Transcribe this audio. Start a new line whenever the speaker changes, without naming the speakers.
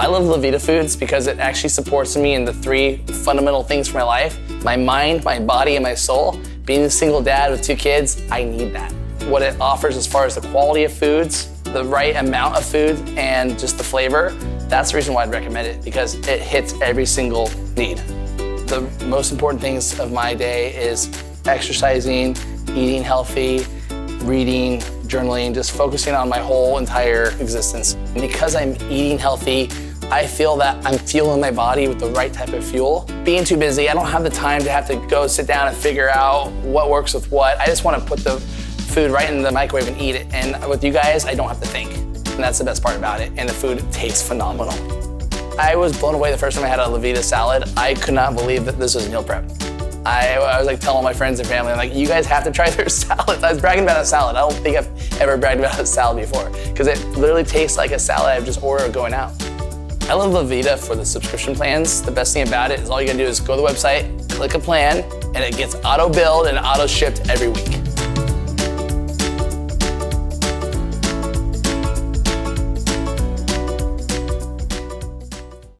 I love LUVITA Foods because it actually supports me in the 3 fundamental things for my life: my mind, my body, and my soul. Being a single dad with 2 kids, I need that. What it offers as far as the quality of foods, the right amount of food, and just the flavor, that's the reason why I'd recommend it, because it hits every single need. The most important things of my day is exercising, eating healthy, reading, journaling, just focusing on my whole entire existence. And because I'm eating healthy, I feel that I'm fueling my body with the right type of fuel. Being too busy, I don't have the time to have to go sit down and figure out what works with what. I just want to put the food right in the microwave and eat it. And with you guys, I don't have to think. And that's the best part about it. And the food tastes phenomenal. I was blown away the first time I had a LUVITA salad. I could not believe that this was meal prep. I was like telling my friends and family, I'm like, you guys have to try their salads. I was bragging about a salad. I don't think I've ever bragged about a salad before, because it literally tastes like a salad I've just ordered going out. I love LUVITA for the subscription plans. The best thing about it is all you gotta do is go to the website, click a plan, and it gets auto-billed and auto-shipped every week.